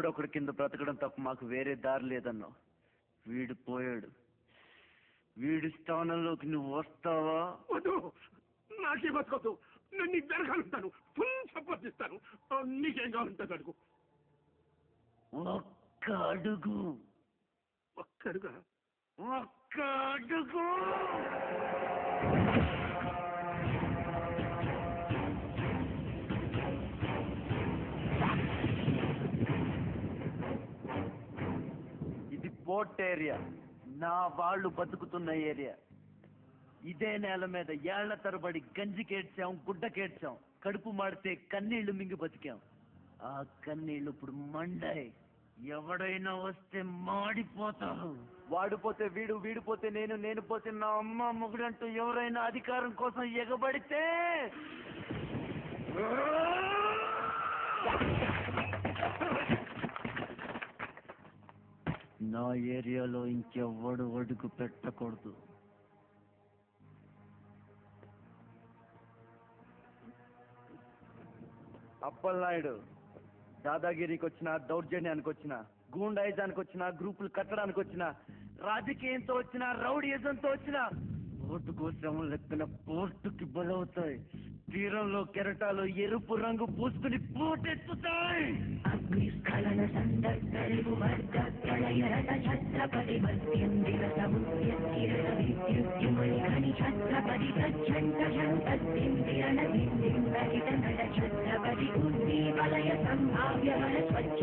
ఎవడొకడి కింద బ్రతకడం తప్ప మాకు వేరే దారి లేదన్నావు. వీడు పోయాడు. వీడి స్థానంలోకి నువ్వు వస్తావా? వద్దు, నాకే బతకొద్దు. నేను నీ వెనకాలంటాను, ఫుల్ సపోర్ట్ ఇస్తాను. నీకేం కావాలంటే అడుగు. ఒక్క అడుగు. ఒక్క అడుగా? ఒక్క అడుగు. ఇది పోర్ట్ ఏరియా, నా వాళ్ళు బతుకుతున్న ఏరియా. ఇదే నేల మీద ఏళ్ల తరబడి గంజికేడ్చాం, గుడ్డకేడ్చాం, కడుపు మాడితే కన్నీళ్లు మింగి బతికాం. ఆ కన్నీళ్లు ఇప్పుడు మండాయి. ఎవడైనా వస్తే మాడిపోతారు. వాడిపోతే వీడు, వీడిపోతే నేను, నేను పోతే నా అమ్మ మొగుడంటూ ఎవరైనా అధికారం కోసం ఎగబడితే నా ఏరియాలో ఇంకెవ్వడు అడుగు పెట్టకూడదు. అప్పలనాయుడు దాదాగిరికి వచ్చినా, దౌర్జన్యానికి వచ్చినా, గూండాయిజానికి వచ్చినా, గ్రూపులు కట్టడానికి వచ్చినా, రాజకీయంతో వచ్చినా, రౌడీయిజంతో వచ్చినా ఓటు కోసం లెక్కన పోర్టుకి బలవుతాయి. తీరంలో కెరటాలు ఎరుపు రంగు పూసుకుని పోటెత్తుతాయి. అగ్నిస్ఖలన సందర్భు వర్గ ప్రళయరత ఛత్రపతి మధ్యందిర సముద్యతిరత విద్యుద్యుమణి ఖని ఛత్రపతి ప్రచండ జంతస్తిందిరణ విద్యుందరిత నడ ఛత్రపతి ఉద్దీపలయ సంభావ్య బల స్వచ్ఛ